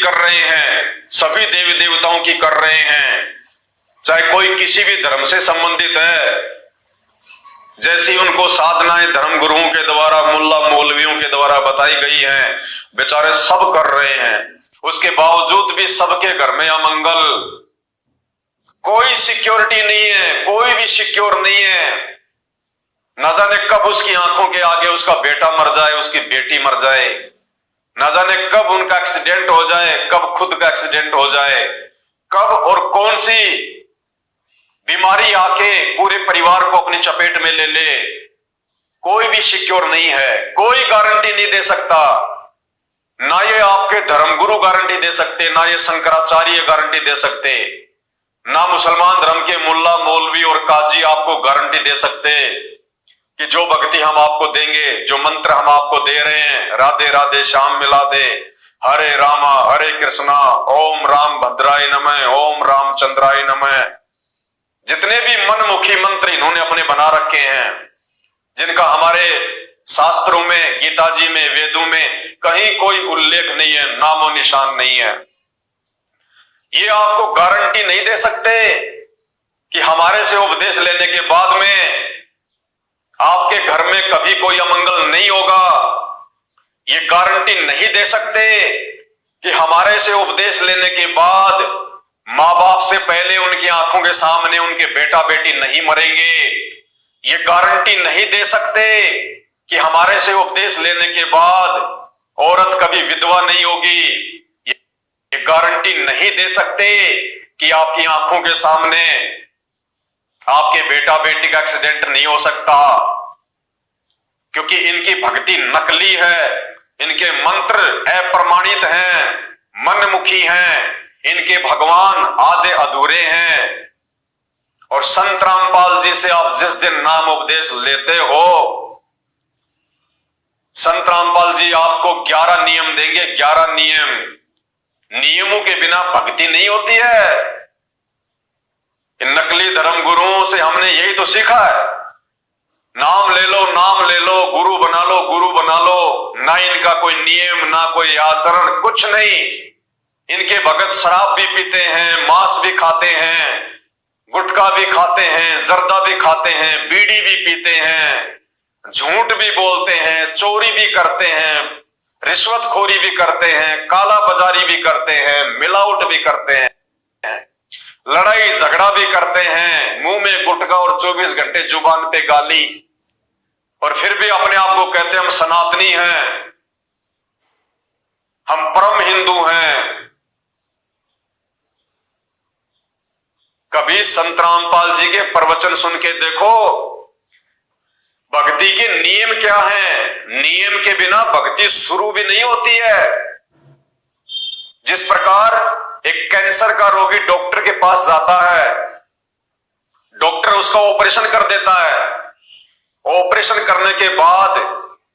कर रहे हैं, सभी देवी देवताओं की कर रहे हैं, चाहे कोई किसी भी धर्म से संबंधित है। जैसी उनको साधनाएं धर्म गुरुओं के द्वारा, मुल्ला मौलवियों के द्वारा बताई गई हैं, बेचारे सब कर रहे हैं। उसके बावजूद भी सबके घर में अमंगल, कोई सिक्योरिटी नहीं है, कोई भी सिक्योर नहीं है। न जाने कब उसकी आंखों के आगे उसका बेटा मर जाए, उसकी बेटी मर जाए, न जाने कब उनका एक्सीडेंट हो जाए, कब खुद का एक्सीडेंट हो जाए, कब और कौन सी बीमारी आके पूरे परिवार को अपनी चपेट में ले ले। कोई भी सिक्योर नहीं है, कोई गारंटी नहीं दे सकता। ना ये आपके धर्मगुरु गारंटी दे सकते, ना ये शंकराचार्य गारंटी दे सकते, ना मुसलमान धर्म के मुल्ला मौलवी और काजी आपको गारंटी दे सकते कि जो भक्ति हम आपको देंगे, जो मंत्र हम आपको दे रहे हैं, राधे राधे श्याम मिला दे, हरे रामा हरे कृष्णा, ओम राम भद्राय नमः, ओम राम चंद्राय नमः, जितने भी मनमुखी मंत्र इन्होंने अपने बना रखे हैं, जिनका हमारे शास्त्रों में, गीता जी में, वेदों में कहीं कोई उल्लेख नहीं है, नामो निशान नहीं है। ये आपको गारंटी नहीं दे सकते कि हमारे से उपदेश लेने के बाद में आपके घर में कभी कोई अमंगल नहीं होगा। ये गारंटी नहीं दे सकते कि हमारे से उपदेश लेने के बाद माँ बाप से पहले उनकी आंखों के सामने उनके बेटा बेटी नहीं मरेंगे। ये गारंटी नहीं दे सकते कि हमारे से उपदेश लेने के बाद औरत कभी विधवा नहीं होगी। ये गारंटी नहीं दे सकते कि आपकी आंखों के सामने आपके बेटा बेटी का एक्सीडेंट नहीं हो सकता, क्योंकि इनकी भक्ति नकली है, इनके मंत्र अप्रमाणित हैं, मनमुखी हैं, इनके भगवान आधे अधूरे हैं। और संत रामपाल जी से आप जिस दिन नाम उपदेश लेते हो, संत रामपाल जी आपको 11 नियम देंगे, 11 नियम। नियमों के बिना भक्ति नहीं होती है। इन नकली धर्म गुरुओं से हमने यही तो सीखा है, नाम ले लो, नाम ले लो, गुरु बना लो, गुरु बना लो। ना इनका कोई नियम, ना कोई आचरण, कुछ नहीं। इनके भगत शराब भी पीते हैं, मांस भी खाते हैं, गुटखा भी खाते हैं, जर्दा भी खाते हैं, बीड़ी भी पीते हैं, झूठ भी बोलते हैं, चोरी भी करते हैं, रिश्वतखोरी भी करते हैं, काला बाजारी भी करते हैं, मिलावट भी करते हैं, लड़ाई झगड़ा भी करते हैं, मुंह में गुटखा और 24 घंटे जुबान पे गाली, और फिर भी अपने आप को कहते हैं हम सनातनी हैं, हम परम हिंदू हैं। कभी संत रामपाल जी के प्रवचन सुन के देखो, भक्ति के नियम क्या हैं। नियम के बिना भक्ति शुरू भी नहीं होती है। जिस प्रकार एक कैंसर का रोगी डॉक्टर के पास जाता है, डॉक्टर उसका ऑपरेशन कर देता है, ऑपरेशन करने के बाद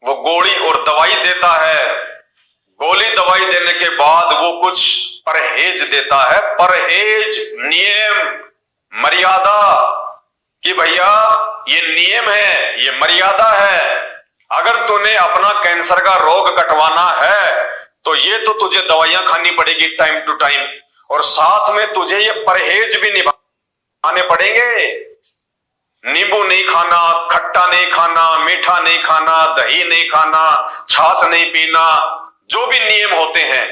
वो गोली और दवाई देता है, गोली दवाई देने के बाद वो कुछ परहेज देता है, परहेज, नियम, मर्यादा, कि भैया ये नियम है, ये मर्यादा है। अगर तूने अपना कैंसर का रोग कटवाना है तो ये तो तुझे दवाइयां खानी पड़ेगी टाइम टू टाइम, और साथ में तुझे ये परहेज भी निभाने पड़ेंगे। नींबू नहीं खाना, खट्टा नहीं खाना, मीठा नहीं खाना, दही नहीं खाना, छाछ नहीं पीना, जो भी नियम होते हैं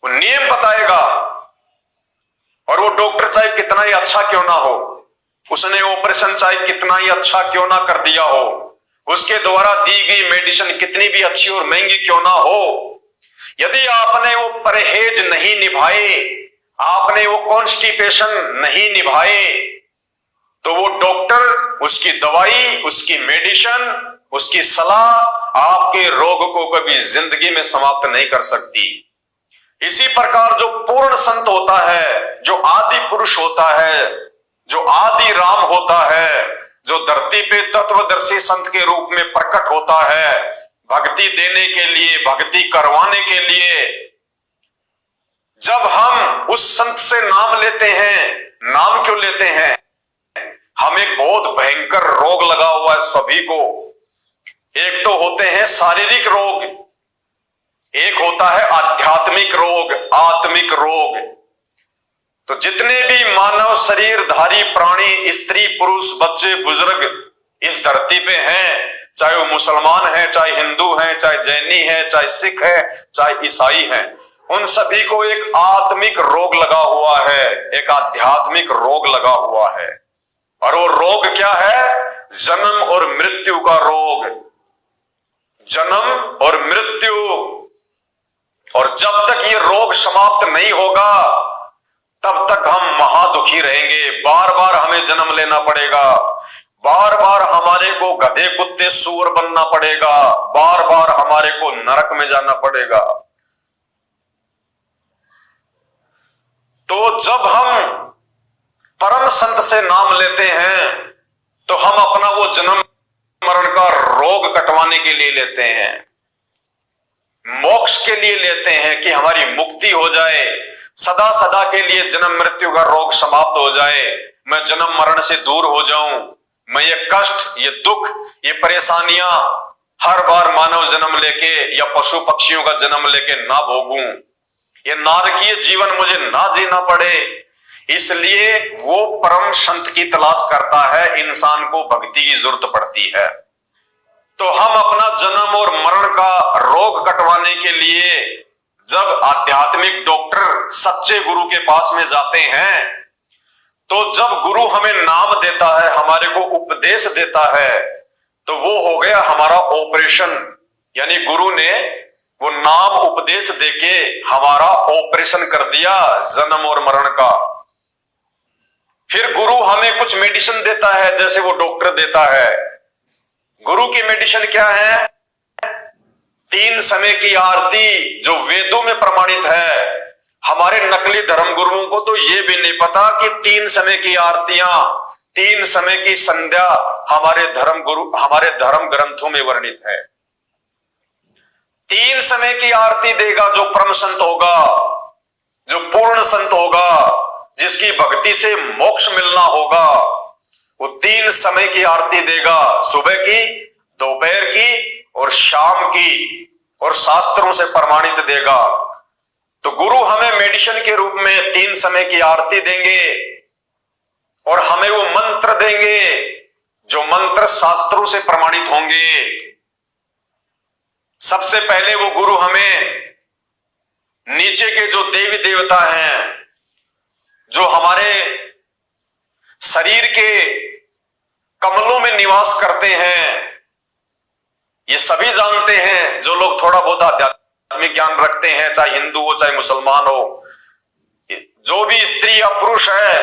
वो नियम बताएगा। और वो डॉक्टर चाहे कितना ही अच्छा क्यों ना हो, उसने ऑपरेशन चाहे कितना ही अच्छा क्यों ना कर दिया हो, उसके द्वारा दी गई मेडिसिन कितनी भी अच्छी और महंगी क्यों ना हो, यदि आपने वो परहेज नहीं निभाए, आपने वो कॉन्स्टिपेशन नहीं निभाए, तो वो डॉक्टर उसकी दवाई, उसकी मेडिसिन, उसकी सलाह आपके रोग को कभी जिंदगी में समाप्त नहीं कर सकती। इसी प्रकार जो पूर्ण संत होता है, जो आदि पुरुष होता है, जो आदि राम होता है, जो धरती पे तत्वदर्शी संत के रूप में प्रकट होता है, भक्ति देने के लिए, भक्ति करवाने के लिए, जब हम उस संत से नाम लेते हैं, नाम क्यों लेते हैं? हमें बहुत भयंकर रोग लगा हुआ है सभी को। एक तो होते हैं शारीरिक रोग, एक होता है आध्यात्मिक रोग। रोग, आत्मिक रोग। तो जितने भी मानव शरीरधारी प्राणी, स्त्री पुरुष, बच्चे बुजुर्ग इस धरती पे हैं, चाहे वो मुसलमान है, चाहे हिंदू है, चाहे जैनी है, चाहे सिख है, चाहे ईसाई है, उन सभी को एक आत्मिक रोग लगा हुआ है, एक आध्यात्मिक रोग लगा हुआ है। और वो रोग क्या है? जन्म और मृत्यु का रोग, जन्म और मृत्यु। और जब तक ये रोग समाप्त नहीं होगा तब तक हम महादुखी रहेंगे। बार बार हमें जन्म लेना पड़ेगा, बार बार हमारे को गधे कुत्ते सूअर बनना पड़ेगा, बार बार हमारे को नरक में जाना पड़ेगा। तो जब हम परम संत से नाम लेते हैं तो हम अपना वो जन्म मरण का रोग कटवाने के लिए लेते हैं, मोक्ष के लिए लेते हैं कि हमारी मुक्ति हो जाए, सदा सदा के लिए जन्म मृत्यु का रोग समाप्त हो जाए, मैं जन्म मरण से दूर हो जाऊं, मैं ये कष्ट, ये दुख, ये परेशानियां हर बार मानव जन्म लेके या पशु पक्षियों का जन्म लेके ना भोगूं, ये नारकीय जीवन मुझे ना जीना पड़े। इसलिए वो परम संत की तलाश करता है, इंसान को भक्ति की जरूरत पड़ती है। तो हम अपना जन्म और मरण का रोग कटवाने के लिए जब आध्यात्मिक डॉक्टर सच्चे गुरु के पास में जाते हैं, तो जब गुरु हमें नाम देता है, हमारे को उपदेश देता है, तो वो हो गया हमारा ऑपरेशन। यानी गुरु ने वो नाम उपदेश देके हमारा ऑपरेशन कर दिया जन्म और मरण का। फिर गुरु हमें कुछ मेडिसिन देता है, जैसे वो डॉक्टर देता है। गुरु की मेडिसिन क्या है? 3 समय की आरती, जो वेदों में प्रमाणित है। हमारे नकली धर्म गुरुओं को तो ये भी नहीं पता कि 3 समय की आरतियां, 3 समय की संध्या हमारे धर्म ग्रंथों में वर्णित है। 3 समय की आरती देगा जो परम संत होगा, जो पूर्ण संत होगा, जिसकी भक्ति से मोक्ष मिलना होगा, वो 3 समय की आरती देगा, सुबह की, दोपहर की और शाम की, और शास्त्रों से प्रमाणित देगा। तो गुरु हमें मेडिसिन के रूप में 3 समय की आरती देंगे और हमें वो मंत्र देंगे जो मंत्र शास्त्रों से प्रमाणित होंगे। सबसे पहले वो गुरु हमें नीचे के जो देवी देवता हैं, जो हमारे शरीर के कमलों में निवास करते हैं, ये सभी जानते हैं जो लोग थोड़ा बहुत आध्यात्मिक ज्ञान रखते हैं, चाहे हिंदू हो चाहे मुसलमान हो। जो भी स्त्री या पुरुष है,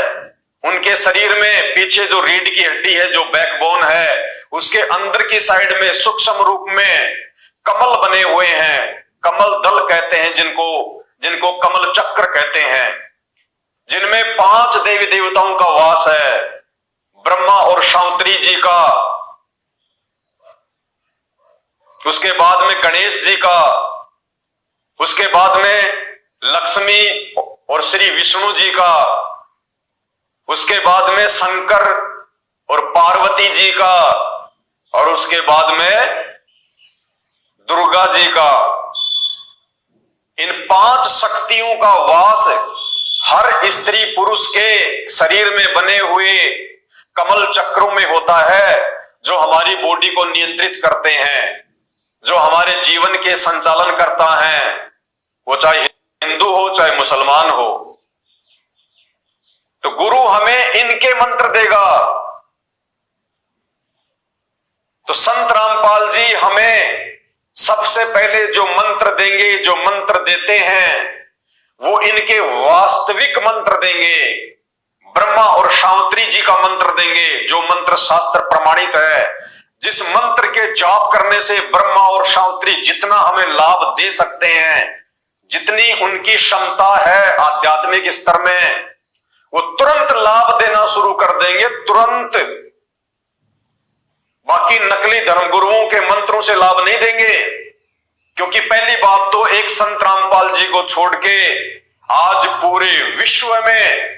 उनके शरीर में पीछे जो रीढ़ की हड्डी है, जो बैकबोन है, उसके अंदर की साइड में सूक्ष्म रूप में कमल बने हुए हैं। कमल दल कहते हैं जिनको कमल चक्र कहते हैं, जिनमें 5 देवी देवताओं का वास है। ब्रह्मा और शांतरी जी का, उसके बाद में गणेश जी का, उसके बाद में लक्ष्मी और श्री विष्णु जी का, उसके बाद में शंकर और पार्वती जी का, और उसके बाद में दुर्गा जी का। इन 5 शक्तियों का वास हर स्त्री पुरुष के शरीर में बने हुए कमल चक्रों में होता है, जो हमारी बॉडी को नियंत्रित करते हैं, जो हमारे जीवन के संचालन करता है, वो चाहे हिंदू हो चाहे मुसलमान हो। तो गुरु हमें इनके मंत्र देगा। तो संत रामपाल जी हमें सबसे पहले जो मंत्र देंगे, जो मंत्र देते हैं, वो इनके वास्तविक मंत्र देंगे। ब्रह्मा और शांतरी जी का मंत्र देंगे, जो मंत्र शास्त्र प्रमाणित है, जिस मंत्र के जाप करने से ब्रह्मा और शांतरी जितना हमें लाभ दे सकते हैं, जितनी उनकी क्षमता है आध्यात्मिक स्तर में, वो तुरंत लाभ देना शुरू कर देंगे, तुरंत। बाकी नकली धर्मगुरुओं के मंत्रों से लाभ नहीं देंगे, क्योंकि पहली बात तो एक संत रामपाल जी को छोड़ के आज पूरे विश्व में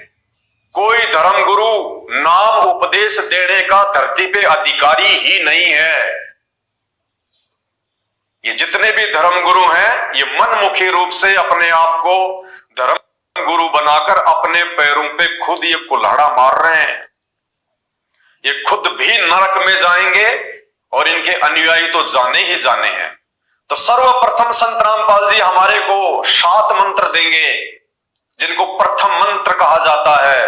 कोई धर्मगुरु नाम उपदेश देने का धरती पे अधिकारी ही नहीं है। ये जितने भी धर्म गुरु हैं ये मनमुखी रूप से अपने आप को धर्म गुरु बनाकर अपने पैरों पे खुद ये कुल्हाड़ा मार रहे हैं। ये खुद भी नरक में जाएंगे और इनके अनुयायी तो जाने ही जाने हैं। तो सर्वप्रथम संत रामपाल जी हमारे को 7 मंत्र देंगे, जिनको प्रथम मंत्र कहा जाता है,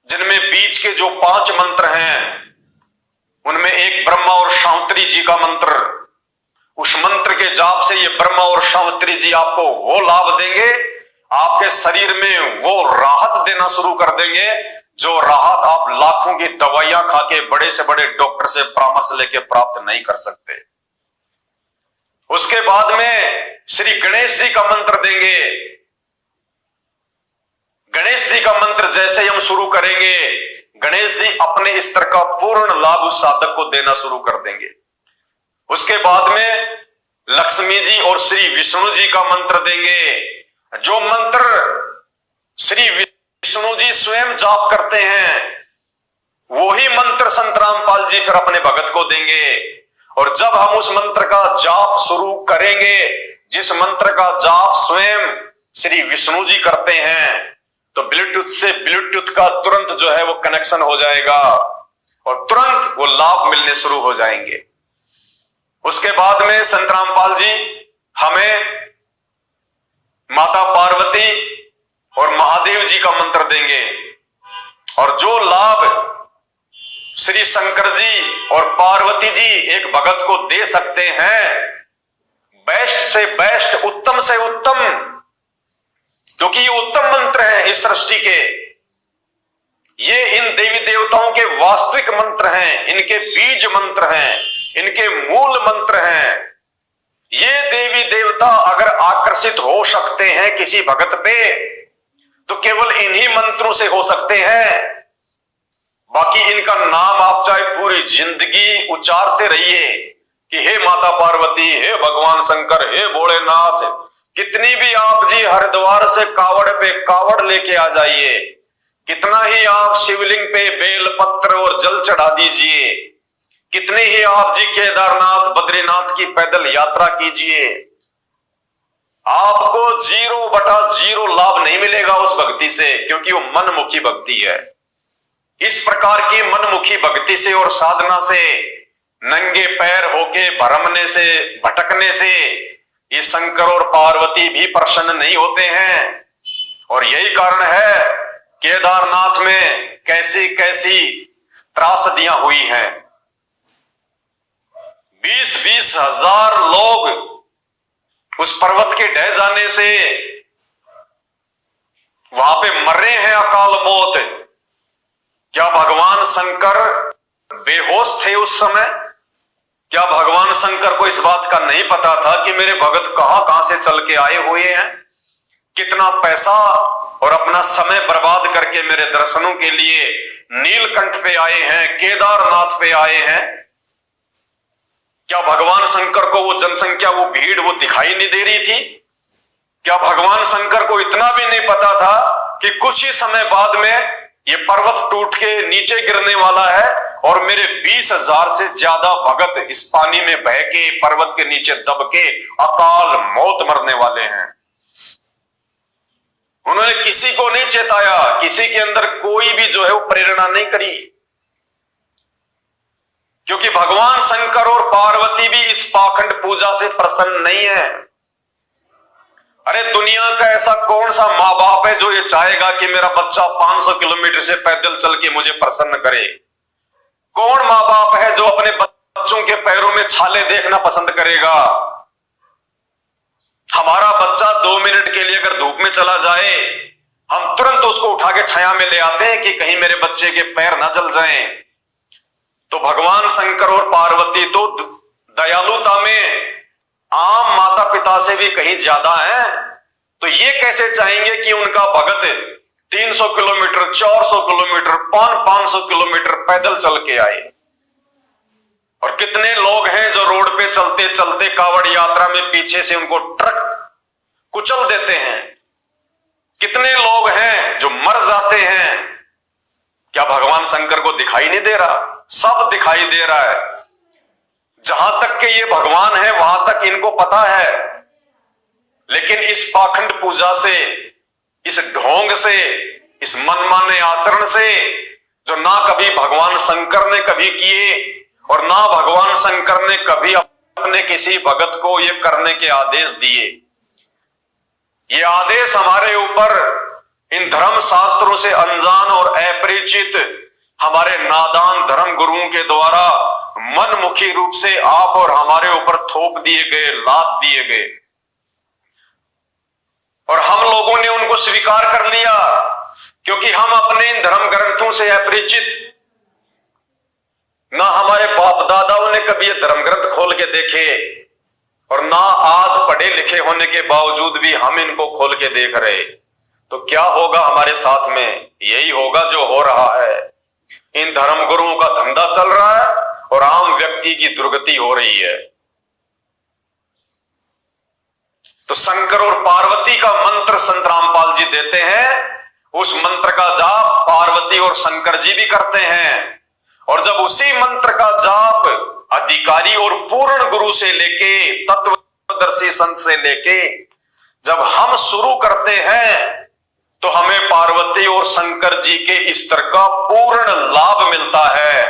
जिनमें बीच के जो 5 मंत्र हैं उनमें एक ब्रह्मा और शांतरी जी का मंत्र, उस मंत्र के जाप से ये ब्रह्मा और शांतरी जी आपको वो लाभ देंगे, आपके शरीर में वो राहत देना शुरू कर देंगे जो राहत आप लाखों की दवाइयां खा के बड़े से बड़े डॉक्टर से परामर्श लेके प्राप्त नहीं कर सकते। उसके बाद में श्री गणेश जी का मंत्र देंगे। गणेश जी का मंत्र जैसे ही हम शुरू करेंगे गणेश जी अपने स्तर का पूर्ण लाभ उस साधक को देना शुरू कर देंगे। उसके बाद में लक्ष्मी जी और श्री विष्णु जी का मंत्र देंगे। जो मंत्र श्री विष्णु जी स्वयं जाप करते हैं वही मंत्र संत रामपाल जी फिर अपने भगत को देंगे। और जब हम उस मंत्र का जाप शुरू करेंगे, जिस मंत्र का जाप स्वयं श्री विष्णु जी करते हैं, तो ब्लूटूथ से ब्लूटूथ का तुरंत जो है वो कनेक्शन हो जाएगा और तुरंत वो लाभ मिलने शुरू हो जाएंगे। उसके बाद में संत रामपाल जी हमें माता पार्वती और महादेव जी का मंत्र देंगे। और जो लाभ श्री शंकर जी और पार्वती जी एक भगत को दे सकते हैं, बेस्ट से बेस्ट, उत्तम से उत्तम, क्योंकि ये उत्तम मंत्र है इस सृष्टि के, ये इन देवी देवताओं के वास्तविक मंत्र हैं, इनके बीज मंत्र हैं, इनके मूल मंत्र हैं। ये देवी देवता अगर आकर्षित हो सकते हैं किसी भगत पे तो केवल इन्हीं मंत्रों से हो सकते हैं। बाकी इनका नाम आप चाहे पूरी जिंदगी उच्चारते रहिए कि हे माता पार्वती, हे भगवान शंकर, हे भोलेनाथ, कितनी भी आप जी हरिद्वार से कावड़ पे कावड़ लेके आ जाइए, कितना ही आप शिवलिंग पे बेल पत्र और जल चढ़ा दीजिए, कितने ही आप जी केदारनाथ बद्रीनाथ की पैदल यात्रा कीजिए, आपको 0/0 लाभ नहीं मिलेगा उस भक्ति से, क्योंकि वो मनमुखी भक्ति है। इस प्रकार की मनमुखी भक्ति से और साधना से, नंगे पैर होके भरमने से, भटकने से ये शंकर और पार्वती भी प्रसन्न नहीं होते हैं। और यही कारण है केदारनाथ में कैसी कैसी त्रासदियां हुई हैं। 20-20 हजार लोग उस पर्वत के ढह जाने से वहां पे मरे हैं अकाल मौत। क्या भगवान शंकर बेहोश थे उस समय? क्या भगवान शंकर को इस बात का नहीं पता था कि मेरे भगत कहां से चल के आए हुए हैं, कितना पैसा और अपना समय बर्बाद करके मेरे दर्शनों के लिए नीलकंठ पे आए हैं, केदारनाथ पे आए हैं? क्या भगवान शंकर को वो जनसंख्या, वो भीड़ वो दिखाई नहीं दे रही थी? क्या भगवान शंकर को इतना भी नहीं पता था कि कुछ ही समय बाद में ये पर्वत टूट के नीचे गिरने वाला है और मेरे 20,000 से ज्यादा भगत इस पानी में बह के पर्वत के नीचे दब के अकाल मौत मरने वाले हैं? उन्होंने किसी को नहीं चेताया, किसी के अंदर कोई भी जो है वो प्रेरणा नहीं करी, क्योंकि भगवान शंकर और पार्वती भी इस पाखंड पूजा से प्रसन्न नहीं है। अरे दुनिया का ऐसा कौन सा माँ बाप है जो ये चाहेगा कि मेरा बच्चा 500 किलोमीटर से पैदल चल के मुझे प्रसन्न करे? कौन माँ बाप है जो अपने बच्चों के पैरों में छाले देखना पसंद करेगा? हमारा बच्चा 2 मिनट के लिए अगर धूप में चला जाए, हम तुरंत उसको उठा के छाया में ले आते हैं कि कहीं मेरे बच्चे के पैर ना जल जाएं। तो भगवान शंकर और पार्वती तो दयालुता में आम माता पिता से भी कहीं ज्यादा है। तो ये कैसे चाहेंगे कि उनका भगत 300 किलोमीटर, 400 किलोमीटर, 500 किलोमीटर पैदल चल के आए? और कितने लोग हैं जो रोड पे चलते चलते कावड़ यात्रा में पीछे से उनको ट्रक कुचल देते हैं? कितने लोग हैं जो मर जाते हैं? क्या भगवान शंकर को दिखाई नहीं दे रहा? सब दिखाई दे रहा है। जहां तक के ये भगवान है वहां तक इनको पता है, लेकिन इस पाखंड पूजा से, इस ढोंग से, इस मनमाने आचरण से, जो ना कभी भगवान शंकर ने कभी किए और ना भगवान शंकर ने कभी अपने किसी भगत को ये करने के आदेश दिए, ये आदेश हमारे ऊपर इन धर्म शास्त्रों से अनजान और अपरिचित हमारे नादान धर्म गुरुओं के द्वारा मनमुखी रूप से आप और हमारे ऊपर थोप दिए गए, लाद दिए गए, और हम लोगों ने उनको स्वीकार कर लिया, क्योंकि हम अपने इन धर्म ग्रंथों से अपरिचित, ना हमारे बाप दादाओं ने कभी ये धर्म ग्रंथ खोल के देखे, और ना आज पढ़े लिखे होने के बावजूद भी हम इनको खोल के देख रहे। तो क्या होगा हमारे साथ में? यही होगा जो हो रहा है। इन धर्म गुरुओं का धंधा चल रहा है और आम व्यक्ति की दुर्गति हो रही है। तो शंकर और पार्वती का मंत्र संत रामपाल जी देते हैं, उस मंत्र का जाप पार्वती और शंकर जी भी करते हैं, और जब उसी मंत्र का जाप अधिकारी और पूर्ण गुरु से लेके, तत्वदर्शी संत से लेके जब हम शुरू करते हैं, तो हमें पार्वती और शंकर जी के स्तर का पूर्ण लाभ मिलता है।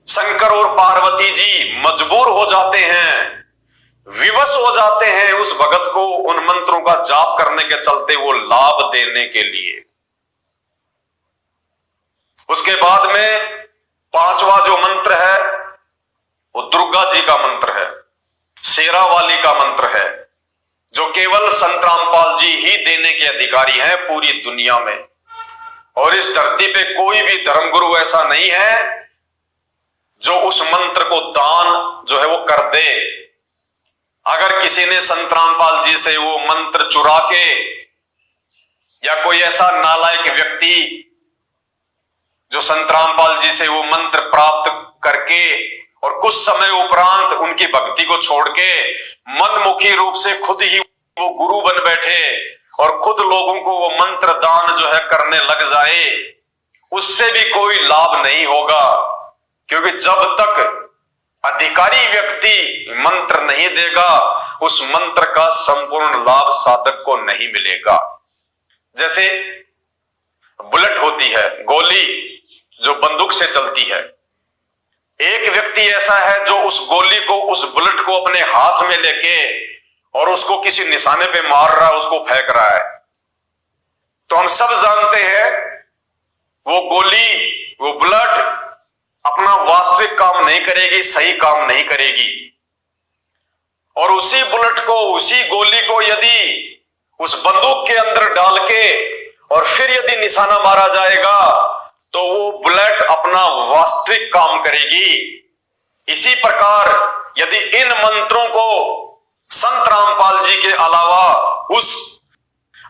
शंकर और पार्वती जी मजबूर हो जाते हैं, विवश हो जाते हैं उस भगत को उन मंत्रों का जाप करने के चलते वो लाभ देने के लिए। उसके बाद में पांचवा जो मंत्र है वो दुर्गा जी का मंत्र है, शेरावाली का मंत्र है, जो केवल संत रामपाल जी ही देने के अधिकारी हैं पूरी दुनिया में। और इस धरती पे कोई भी धर्मगुरु ऐसा नहीं है जो उस मंत्र को दान जो है वो कर दे। अगर किसी ने संत रामपाल जी से वो मंत्र चुरा के, या कोई ऐसा नालायक व्यक्ति जो संत रामपाल जी से वो मंत्र प्राप्त करके और कुछ समय उपरांत उनकी भक्ति को छोड़ के मनमुखी रूप से खुद ही वो गुरु बन बैठे और खुद लोगों को वो मंत्र दान जो है करने लग जाए, उससे भी कोई लाभ नहीं होगा। क्योंकि जब तक अधिकारी व्यक्ति मंत्र नहीं देगा, उस मंत्र का संपूर्ण लाभ साधक को नहीं मिलेगा। जैसे बुलेट होती है, गोली जो बंदूक से चलती है, एक व्यक्ति ऐसा है जो उस गोली को, उस बुलेट को अपने हाथ में लेके और उसको किसी निशाने पे मार रहा है, उसको फेंक रहा है, तो हम सब जानते हैं वो गोली, वो बुलेट अपना वास्तविक काम नहीं करेगी, सही काम नहीं करेगी। और उसी बुलेट को, उसी गोली को यदि उस बंदूक के अंदर डाल के और फिर यदि निशाना मारा जाएगा तो वो बुलेट अपना वास्तविक काम करेगी। इसी प्रकार यदि इन मंत्रों को संत रामपाल जी के अलावा, उस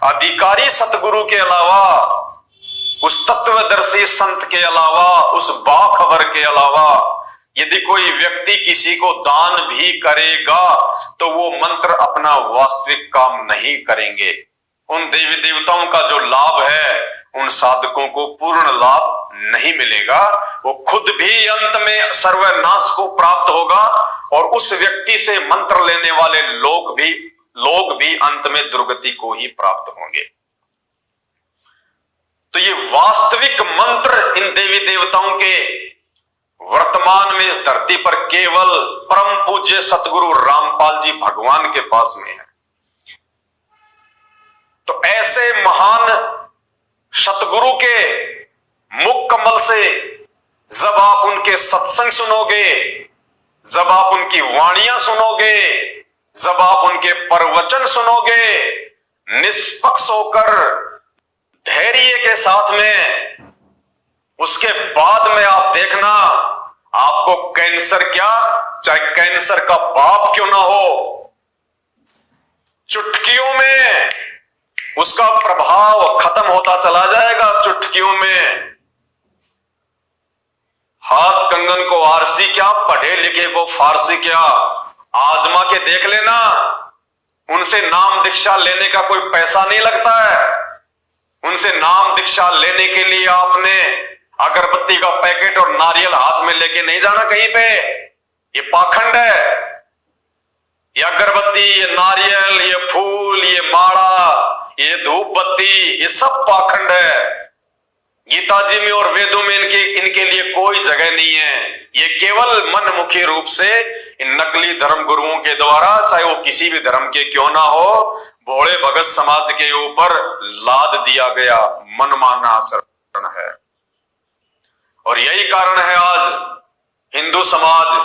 अधिकारी सतगुरु के अलावा, उस तत्वदर्शी संत के अलावा, उस बाखबर के अलावा यदि कोई व्यक्ति किसी को दान भी करेगा तो वो मंत्र अपना वास्तविक काम नहीं करेंगे। उन देवी देवताओं का जो लाभ है उन साधकों को पूर्ण लाभ नहीं मिलेगा। वो खुद भी अंत में सर्वनाश को प्राप्त होगा और उस व्यक्ति से मंत्र लेने वाले लोग भी अंत में दुर्गति को ही प्राप्त होंगे। तो ये वास्तविक मंत्र इन देवी देवताओं के वर्तमान में इस धरती पर केवल परम पूज्य सतगुरु रामपाल जी भगवान के पास में है। तो ऐसे महान सतगुरु के मुख कमल से जब आप उनके सत्संग सुनोगे, जब आप उनकी वाणियां सुनोगे, जब आप उनके प्रवचन सुनोगे, निष्पक्ष होकर धैर्य के साथ में, उसके बाद में आप देखना आपको कैंसर क्या, चाहे कैंसर का बाप क्यों ना हो, चुटकियों में उसका प्रभाव खत्म होता चला जाएगा। चुटकियों में हाथ कंगन को आरसी क्या, पढ़े लिखे को फारसी क्या, आजमा के देख लेना। उनसे नाम दीक्षा लेने का कोई पैसा नहीं लगता है। उनसे नाम दीक्षा लेने के लिए आपने अगरबत्ती का पैकेट और नारियल हाथ में लेके नहीं जाना कहीं पे। ये पाखंड है। ये अगरबत्ती, ये नारियल, ये फूल, ये माला, ये धूप बत्ती, ये सब पाखंड है। गीता जी में और वेदों में इनके लिए कोई जगह नहीं है। ये केवल मनमुखी रूप से इन नकली धर्म गुरुओं के द्वारा, चाहे वो किसी भी धर्म के क्यों ना हो, भोले भगत समाज के ऊपर लाद दिया गया मनमाना आचरण है। और यही कारण है आज हिंदू समाज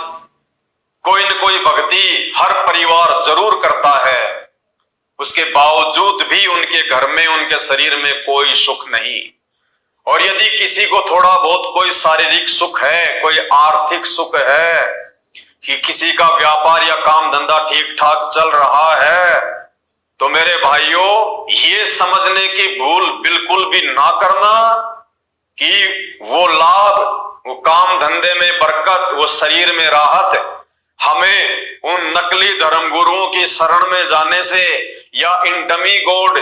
कोई न कोई भक्ति हर परिवार जरूर करता है, उसके बावजूद भी उनके घर में, उनके शरीर में कोई सुख नहीं। और यदि किसी को थोड़ा बहुत कोई शारीरिक सुख है, कोई आर्थिक सुख है, कि किसी का व्यापार या काम धंधा ठीक ठाक चल रहा है, तो मेरे भाइयों ये समझने की भूल बिल्कुल भी ना करना कि वो लाभ, वो काम धंधे में बरकत, वो शरीर में राहत हमें उन नकली धर्म गुरुओं की शरण में जाने से, या इन डमी गॉड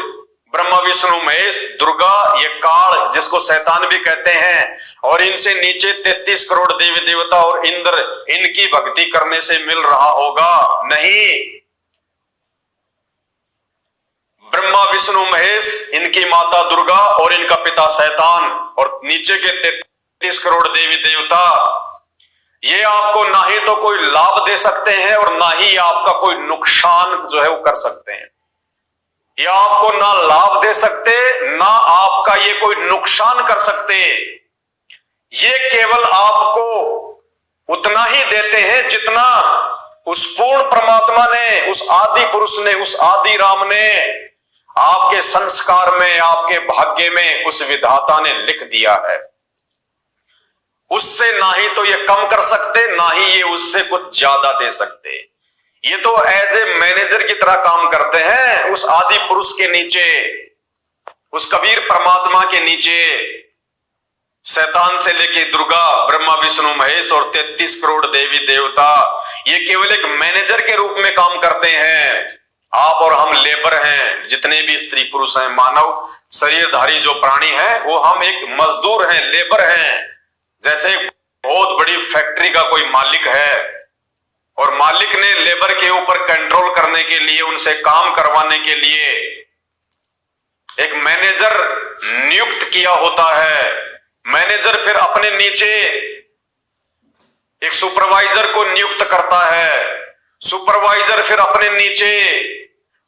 ब्रह्मा विष्णु महेश दुर्गा, ये काल जिसको शैतान भी कहते हैं, और इनसे नीचे 33 करोड़ देवी देवता और इंद्र, इनकी भक्ति करने से मिल रहा होगा? नहीं। ब्रह्मा विष्णु महेश, इनकी माता दुर्गा और इनका पिता शैतान, और नीचे के 33 करोड़ देवी देवता, ये आपको ना ही तो कोई लाभ दे सकते हैं और ना ही आपका कोई नुकसान जो है वो कर सकते हैं। ये आपको ना लाभ दे सकते, ना आपका ये कोई नुकसान कर सकते। ये केवल आपको उतना ही देते हैं जितना उस पूर्ण परमात्मा ने, उस आदि पुरुष ने, उस आदि राम ने आपके संस्कार में, आपके भाग्य में, उस विधाता ने लिख दिया है। उससे ना ही तो ये कम कर सकते, ना ही ये उससे कुछ ज्यादा दे सकते। ये तो एज ए मैनेजर की तरह काम करते हैं उस आदि पुरुष के नीचे, उस कबीर परमात्मा के नीचे। शैतान से लेके दुर्गा, ब्रह्मा विष्णु महेश और 33 करोड़ देवी देवता, ये केवल एक मैनेजर के रूप में काम करते हैं। आप और हम लेबर हैं, जितने भी स्त्री पुरुष हैं, मानव शरीरधारी जो प्राणी हैं, वो हम एक मजदूर हैं, लेबर हैं। जैसे बहुत बड़ी फैक्ट्री का कोई मालिक है और मालिक ने लेबर के ऊपर कंट्रोल करने के लिए, उनसे काम करवाने के लिए एक मैनेजर नियुक्त किया होता है। मैनेजर फिर अपने नीचे एक सुपरवाइजर को नियुक्त करता है, सुपरवाइजर फिर अपने नीचे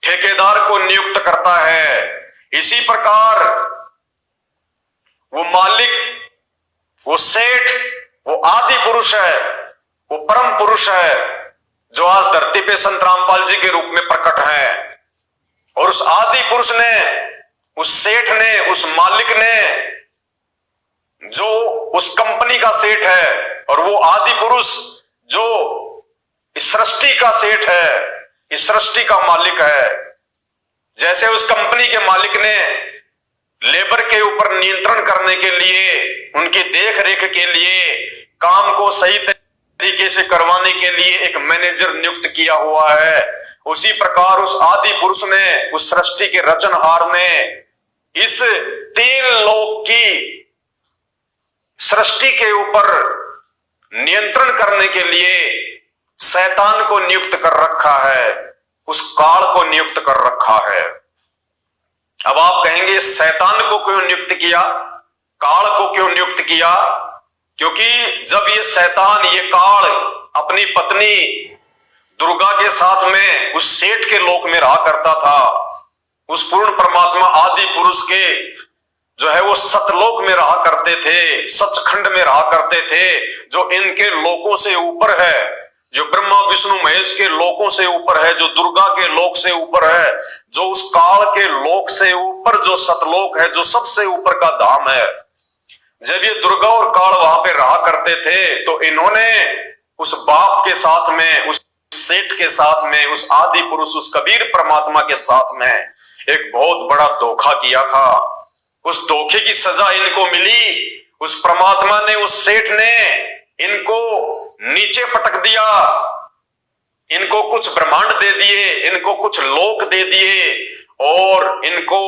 ठेकेदार को नियुक्त करता है। इसी प्रकार वो मालिक, वो सेठ, वो आदि पुरुष है, वो परम पुरुष है, जो आज धरती पे संत रामपाल जी के रूप में प्रकट है। और उस आदि पुरुष ने, उस सेठ ने, उस मालिक ने, जो उस कंपनी का सेठ है, और वो आदि पुरुष जो इस सृष्टि का सेठ है, इस सृष्टि का मालिक है। जैसे उस कंपनी के मालिक ने लेबर के ऊपर नियंत्रण करने के लिए, उनकी देख रेख के लिए, काम को सही तरीके से करवाने के लिए एक मैनेजर नियुक्त किया हुआ है, उसी प्रकार उस आदि पुरुष ने, उस सृष्टि के रचनहार ने इस 3 लोक की सृष्टि के ऊपर नियंत्रण करने के लिए शैतान को नियुक्त कर रखा है, उस काल को नियुक्त कर रखा है। अब आप कहेंगे शैतान को क्यों नियुक्त किया, काल को क्यों नियुक्त किया? क्योंकि जब ये शैतान, ये काल अपनी पत्नी दुर्गा के साथ में उस सेठ के लोक में रहा करता था, उस पूर्ण परमात्मा आदि पुरुष के जो है वो सतलोक में रहा करते थे, सचखंड में रहा करते थे, जो इनके लोकों से ऊपर है, जो ब्रह्मा विष्णु महेश के लोकों से ऊपर है, जो दुर्गा के लोक से ऊपर है, जो उस काल के लोक से ऊपर जो सतलोक है, जो सबसे ऊपर का धाम है। जब ये दुर्गा और काल वहां पे रहा करते थे, तो इन्होंने उस बाप के साथ में, उस सेठ के साथ में, उस आदि पुरुष, उस कबीर परमात्मा के साथ में एक बहुत बड़ा धोखा किया था। उस धोखे की सजा इनको मिली। उस परमात्मा ने, उस सेठ ने इनको नीचे पटक दिया, इनको कुछ ब्रह्मांड दे दिए, इनको कुछ लोक दे दिए, और इनको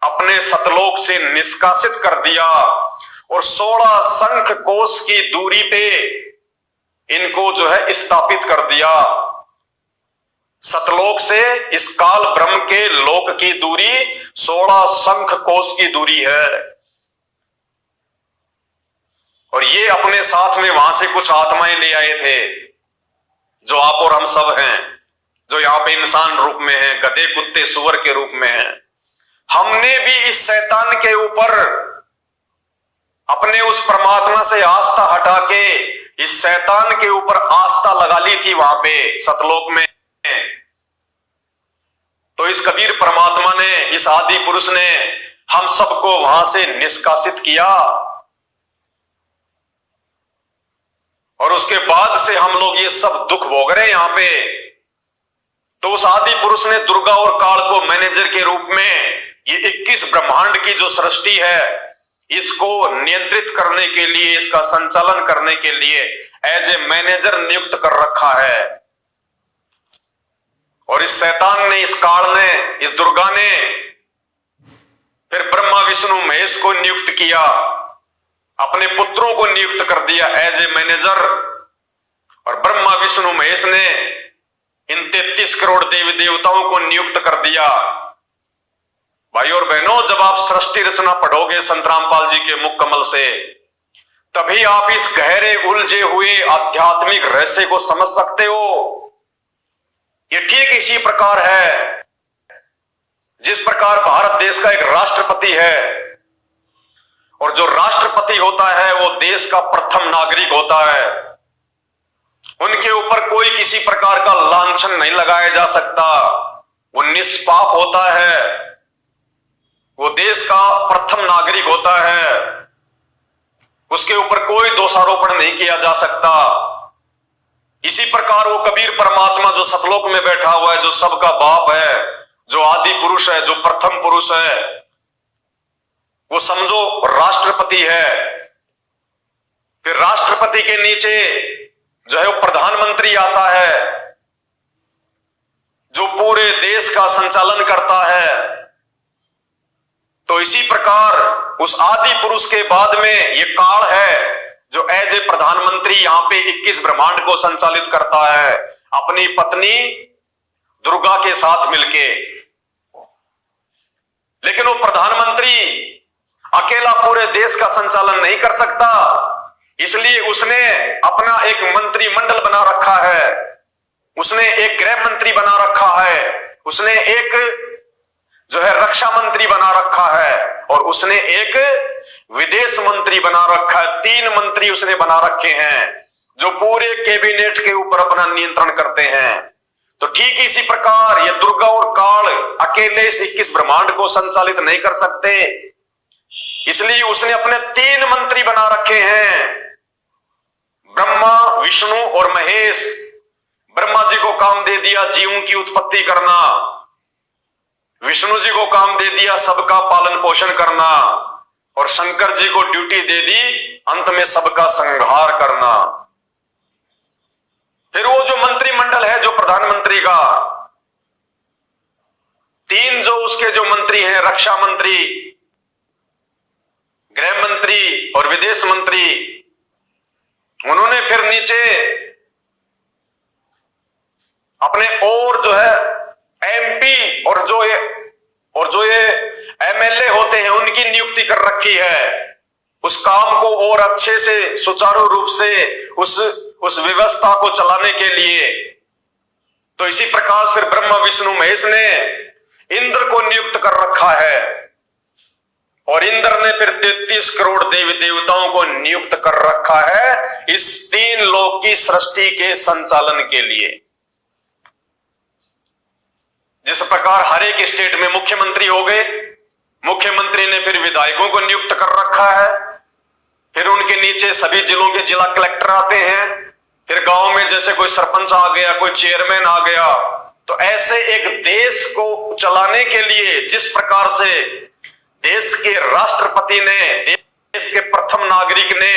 अपने सतलोक से निष्कासित कर दिया। और 16 शंख कोश की दूरी पे इनको जो है स्थापित कर दिया। सतलोक से इस काल ब्रह्म के लोक की दूरी 16 शंख कोश की दूरी है। और ये अपने साथ में वहां से कुछ आत्माएं ले आए थे, जो आप और हम सब हैं, जो यहां पे इंसान रूप में हैं, गधे कुत्ते सुअर के रूप में हैं। हमने भी इस शैतान के ऊपर अपने उस परमात्मा से आस्था हटा के इस शैतान के ऊपर आस्था लगा ली थी वहां पे सतलोक में। तो इस कबीर परमात्मा ने, इस आदि पुरुष ने हम सबको वहां से निष्कासित किया। और उसके बाद से हम लोग ये सब दुख भोग रहे हैं यहां पे। तो उस आदि पुरुष ने दुर्गा और काल को मैनेजर के रूप में ये 21 ब्रह्मांड की जो सृष्टि है, इसको नियंत्रित करने के लिए, इसका संचालन करने के लिए एज ए मैनेजर नियुक्त कर रखा है। और इस शैतान ने, इस काल ने, इस दुर्गा ने फिर ब्रह्मा विष्णु महेश को नियुक्त किया, अपने पुत्रों को नियुक्त कर दिया एज ए मैनेजर। और ब्रह्मा विष्णु महेश ने इन 33 करोड़ देवी देवताओं को नियुक्त कर दिया। भाई और बहनों, जब आप सृष्टि रचना पढ़ोगे संत रामपाल जी के मुख कमल से, तभी आप इस गहरे उलझे हुए आध्यात्मिक रहस्य को समझ सकते हो। ये ठीक इसी प्रकार है जिस प्रकार भारत देश का एक राष्ट्रपति है, और जो राष्ट्रपति होता है वो देश का प्रथम नागरिक होता है। उनके ऊपर कोई किसी प्रकार का लांछन नहीं लगाया जा सकता, वो निष्पाप होता है, वो देश का प्रथम नागरिक होता है, उसके ऊपर कोई दोषारोपण नहीं किया जा सकता। इसी प्रकार वो कबीर परमात्मा जो सतलोक में बैठा हुआ है, जो सबका बाप है, जो आदि पुरुष है, जो प्रथम पुरुष है, वो समझो राष्ट्रपति है। फिर राष्ट्रपति के नीचे जो है वो प्रधानमंत्री आता है, जो पूरे देश का संचालन करता है। तो इसी प्रकार उस आदि पुरुष के बाद में ये काल है जो एज ए प्रधानमंत्री यहां पे 21 ब्रह्मांड को संचालित करता है, अपनी पत्नी दुर्गा के साथ मिलके। लेकिन वो प्रधानमंत्री अकेला पूरे देश का संचालन नहीं कर सकता, इसलिए उसने अपना एक मंत्रिमंडल बना रखा है, उसने एक गृह मंत्री बना रखा है, उसने एक जो है रक्षा मंत्री बना रखा है, और उसने एक विदेश मंत्री बना रखा है। 3 मंत्री उसने बना रखे हैं जो पूरे कैबिनेट के ऊपर अपना नियंत्रण करते हैं। तो ठीक इसी प्रकार ये दुर्गा और काल अकेले इस 21 ब्रह्मांड को संचालित नहीं कर सकते, इसलिए उसने अपने 3 मंत्री बना रखे हैं, ब्रह्मा विष्णु और महेश। ब्रह्मा जी को काम दे दिया जीवों की उत्पत्ति करना, विष्णु जी को काम दे दिया सबका पालन पोषण करना, और शंकर जी को ड्यूटी दे दी अंत में सबका संहार करना। फिर वो जो मंत्रिमंडल है जो प्रधानमंत्री का, 3 जो उसके जो मंत्री हैं, रक्षा मंत्री, गृह मंत्री और विदेश मंत्री, उन्होंने फिर नीचे अपने और जो है एमपी और जो ये एमएलए होते हैं उनकी नियुक्ति कर रखी है, उस काम को और अच्छे से सुचारू रूप से उस व्यवस्था को चलाने के लिए। तो इसी प्रकार फिर ब्रह्मा विष्णु महेश ने इंद्र को नियुक्त कर रखा है, और इंद्र ने फिर 33 करोड़ देवी देवताओं को नियुक्त कर रखा है इस 3 लोक की सृष्टि के संचालन के लिए। जिस प्रकार हर एक स्टेट में मुख्यमंत्री हो गए, मुख्यमंत्री ने फिर विधायकों को नियुक्त कर रखा है, फिर उनके नीचे सभी जिलों के जिला कलेक्टर आते हैं, फिर गांव में जैसे कोई सरपंच आ गया, कोई चेयरमैन आ गया। तो ऐसे एक देश को चलाने के लिए जिस प्रकार से देश के राष्ट्रपति ने, देश के प्रथम नागरिक ने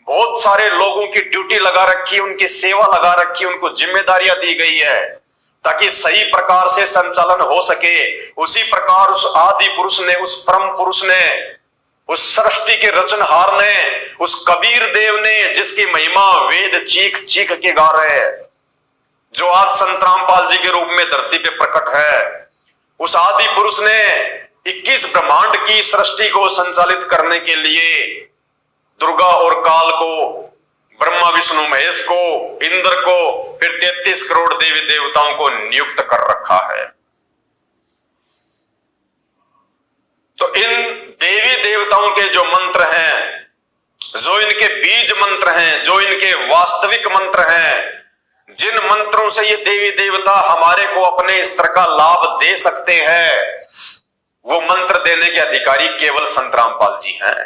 बहुत सारे लोगों की ड्यूटी लगा रखी, उनकी सेवा लगा रखी, उनको जिम्मेदारियां दी गई है ताकि सही प्रकार से संचालन हो सके, उसी प्रकार उस आदि पुरुष ने, उस परम पुरुष ने उस सृष्टि के रचनहार ने, उस कबीर देव ने, जिसकी महिमा वेद चीख चीख के गा रहे हैं, जो आज संत रामपाल जी के रूप में धरती पे प्रकट है, उस आदि पुरुष ने 21 ब्रह्मांड की सृष्टि को संचालित करने के लिए दुर्गा और काल को, ब्रह्मा विष्णु महेश को, इंद्र को, फिर 33 करोड़ देवी देवताओं को नियुक्त कर रखा है। तो इन देवी देवताओं के जो मंत्र हैं, जो इनके बीज मंत्र हैं, जो इनके वास्तविक मंत्र हैं, जिन मंत्रों से ये देवी देवता हमारे को अपने स्तर का लाभ दे सकते हैं, वो मंत्र देने के अधिकारी केवल संत रामपाल जी हैं।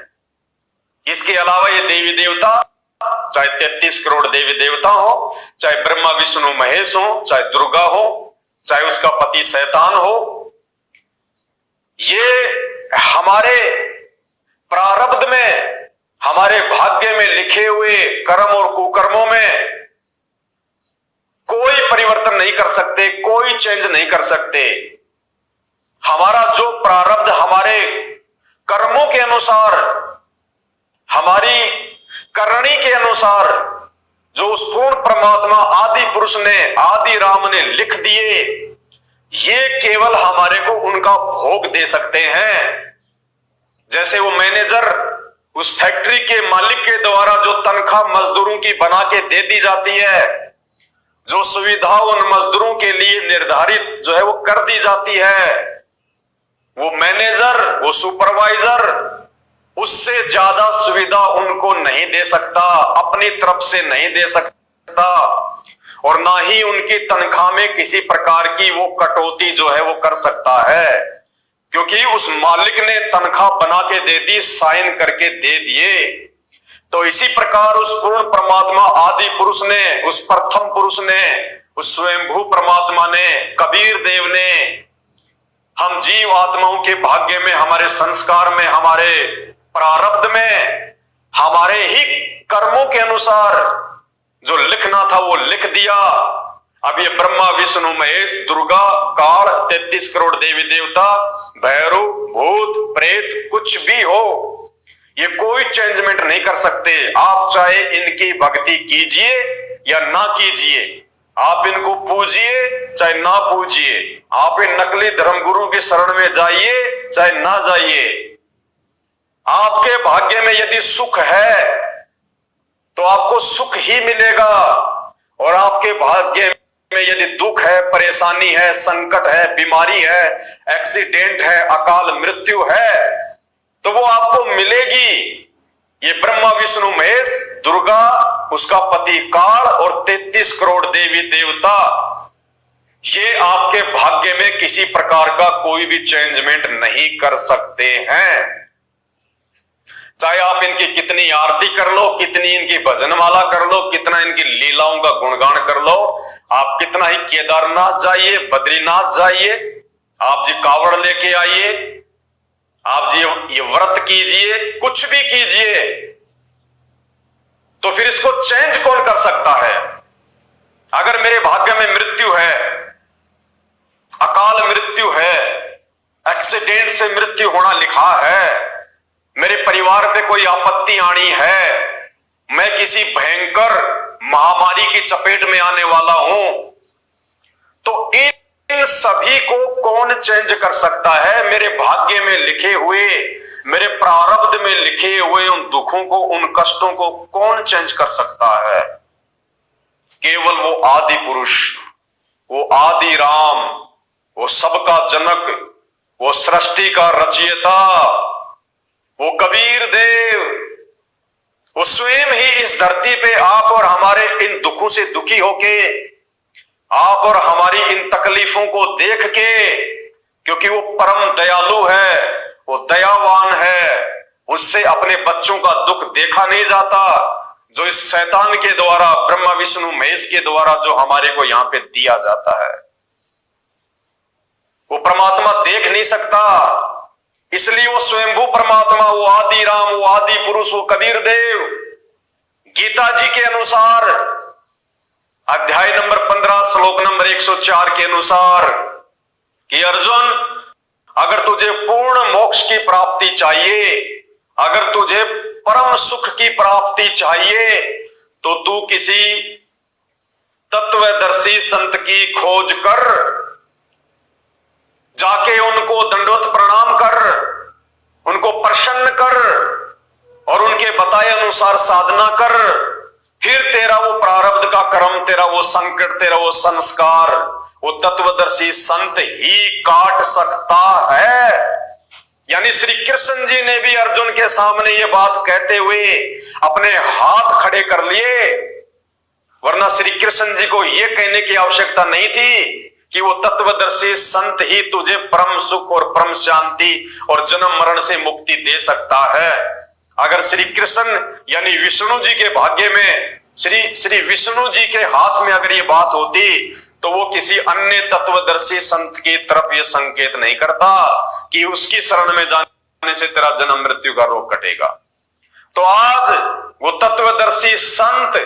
इसके अलावा ये देवी देवता, चाहे 33 करोड़ देवी देवता हो, चाहे ब्रह्मा विष्णु महेश हो, चाहे दुर्गा हो, चाहे उसका पति शैतान हो, ये हमारे प्रारब्ध में, हमारे भाग्य में लिखे हुए कर्म और कुकर्मों में कोई परिवर्तन नहीं कर सकते, कोई चेंज नहीं कर सकते। हमारा जो प्रारब्ध हमारे कर्मों के अनुसार, हमारी करनी के अनुसार, जो उस पूर्ण परमात्मा आदि पुरुष ने, आदि राम ने लिख दिए, ये केवल हमारे को उनका भोग दे सकते हैं। जैसे वो मैनेजर उस फैक्ट्री के मालिक के द्वारा जो तनख्वाह मजदूरों की बना के दे दी जाती है, जो सुविधा उन मजदूरों के लिए निर्धारित जो है वो कर दी जाती है, वो मैनेजर, वो सुपरवाइजर उससे ज्यादा सुविधा उनको नहीं दे सकता, अपनी तरफ से नहीं दे सकता, और ना ही उनकी तनख्वाह में किसी प्रकार की वो कटौती जो है वो कर सकता है, क्योंकि उस मालिक ने तनख्वाह बना के दे दी, साइन करके दे दिए। तो इसी प्रकार उस पूर्ण परमात्मा आदि पुरुष ने, उस प्रथम पुरुष ने, उस स्वयंभू परमात्मा ने, कबीर देव ने, हम जीव आत्माओं के भाग्य में, हमारे संस्कार में, हमारे प्रारब्ध में, हमारे ही कर्मों के अनुसार जो लिखना था वो लिख दिया। अब ये ब्रह्मा विष्णु महेश, दुर्गा, काल, 33 करोड़ देवी देवता, भैरव, भूत, प्रेत, कुछ भी हो, ये कोई चेंजमेंट नहीं कर सकते। आप चाहे इनकी भक्ति कीजिए या ना कीजिए, आप इनको पूजिए चाहे ना पूजिए, आप इन नकली धर्मगुरु की शरण में जाइए चाहे ना जाइए, आपके भाग्य में यदि सुख है तो आपको सुख ही मिलेगा, और आपके भाग्य में यदि दुख है, परेशानी है, संकट है, बीमारी है, एक्सीडेंट है, अकाल मृत्यु है, तो वो आपको मिलेगी। ये ब्रह्मा विष्णु महेश, दुर्गा, उसका पति काल और 33 करोड़ देवी देवता, ये आपके भाग्य में किसी प्रकार का कोई भी चेंजमेंट नहीं कर सकते हैं। चाहे आप इनकी कितनी आरती कर लो, कितनी इनकी भजनमाला कर लो, कितना इनकी लीलाओं का गुणगान कर लो, आप कितना ही केदारनाथ जाइए, बद्रीनाथ जाइए, आप जी कावड़ लेके आइए, आप जी ये व्रत कीजिए, कुछ भी कीजिए, तो फिर इसको चेंज कौन कर सकता है? अगर मेरे भाग्य में मृत्यु है, अकाल मृत्यु है, एक्सीडेंट से मृत्यु होना लिखा है, मेरे परिवार पे कोई आपत्ति आनी है, मैं किसी भयंकर महामारी की चपेट में आने वाला हूं, तो इन सभी को कौन चेंज कर सकता है? मेरे भाग्य में लिखे हुए, मेरे प्रारब्ध में लिखे हुए उन दुखों को, उन कष्टों को कौन चेंज कर सकता है? केवल वो आदि पुरुष, वो आदि राम, वो सबका जनक, वो सृष्टि का रचयिता, वो कबीर देव, वो स्वयं ही इस धरती पे आप और हमारे इन दुखों से दुखी होके, आप और हमारी इन तकलीफों को देख के, क्योंकि वो परम दयालु है, वो दयावान है, उससे अपने बच्चों का दुख देखा नहीं जाता, जो इस शैतान के द्वारा, ब्रह्मा विष्णु महेश के द्वारा जो हमारे को यहां पे दिया जाता है, वो परमात्मा देख नहीं सकता। इसलिए वो स्वयंभू परमात्मा, वो आदि राम, वो आदि पुरुष, वो कबीर देव, गीता जी के अनुसार अध्याय नंबर 15 श्लोक नंबर 104 के अनुसार कि अर्जुन, अगर तुझे पूर्ण मोक्ष की प्राप्ति चाहिए, अगर तुझे परम सुख की प्राप्ति चाहिए तो तू किसी तत्वदर्शी संत की खोज कर, जाके उनको दंडवत प्रणाम कर, उनको प्रसन्न कर और उनके बताए अनुसार साधना कर। फिर तेरा वो प्रारब्ध का कर्म, तेरा वो संकट, तेरा वो संस्कार वो तत्वदर्शी संत ही काट सकता है। यानी श्री कृष्ण जी ने भी अर्जुन के सामने ये बात कहते हुए अपने हाथ खड़े कर लिए, वरना श्री कृष्ण जी को यह कहने की आवश्यकता नहीं थी कि वो तत्वदर्शी संत ही तुझे परम सुख और परम शांति और जन्म मरण से मुक्ति दे सकता है। अगर श्री कृष्ण यानी विष्णु जी के भाग्य में, श्री विष्णु जी के हाथ में अगर ये बात होती तो वो किसी अन्य तत्वदर्शी संत की तरफ ये संकेत नहीं करता कि उसकी शरण में जाने से तेरा जन्म मृत्यु का रोग कटेगा। तो आज वो तत्वदर्शी संत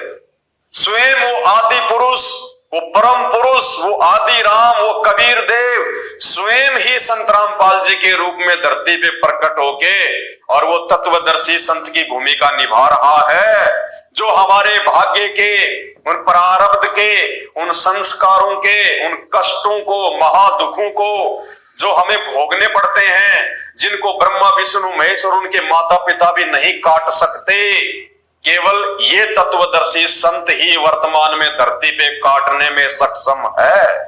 स्वयं वो आदि पुरुष, वो परम पुरुष, वो आदि राम, वो कबीर देव स्वयं ही संत रामपाल जी के रूप में धरती पे प्रकट होके और वो तत्वदर्शी संत की भूमिका निभा रहा है, जो हमारे भाग्य के, उन प्रारब्ध के, उन संस्कारों के, उन कष्टों को, महादुखों को जो हमें भोगने पड़ते हैं, जिनको ब्रह्मा विष्णु महेश और उनके माता पिता भी नहीं काट सकते, केवल ये तत्वदर्शी संत ही वर्तमान में धरती पे काटने में सक्षम है।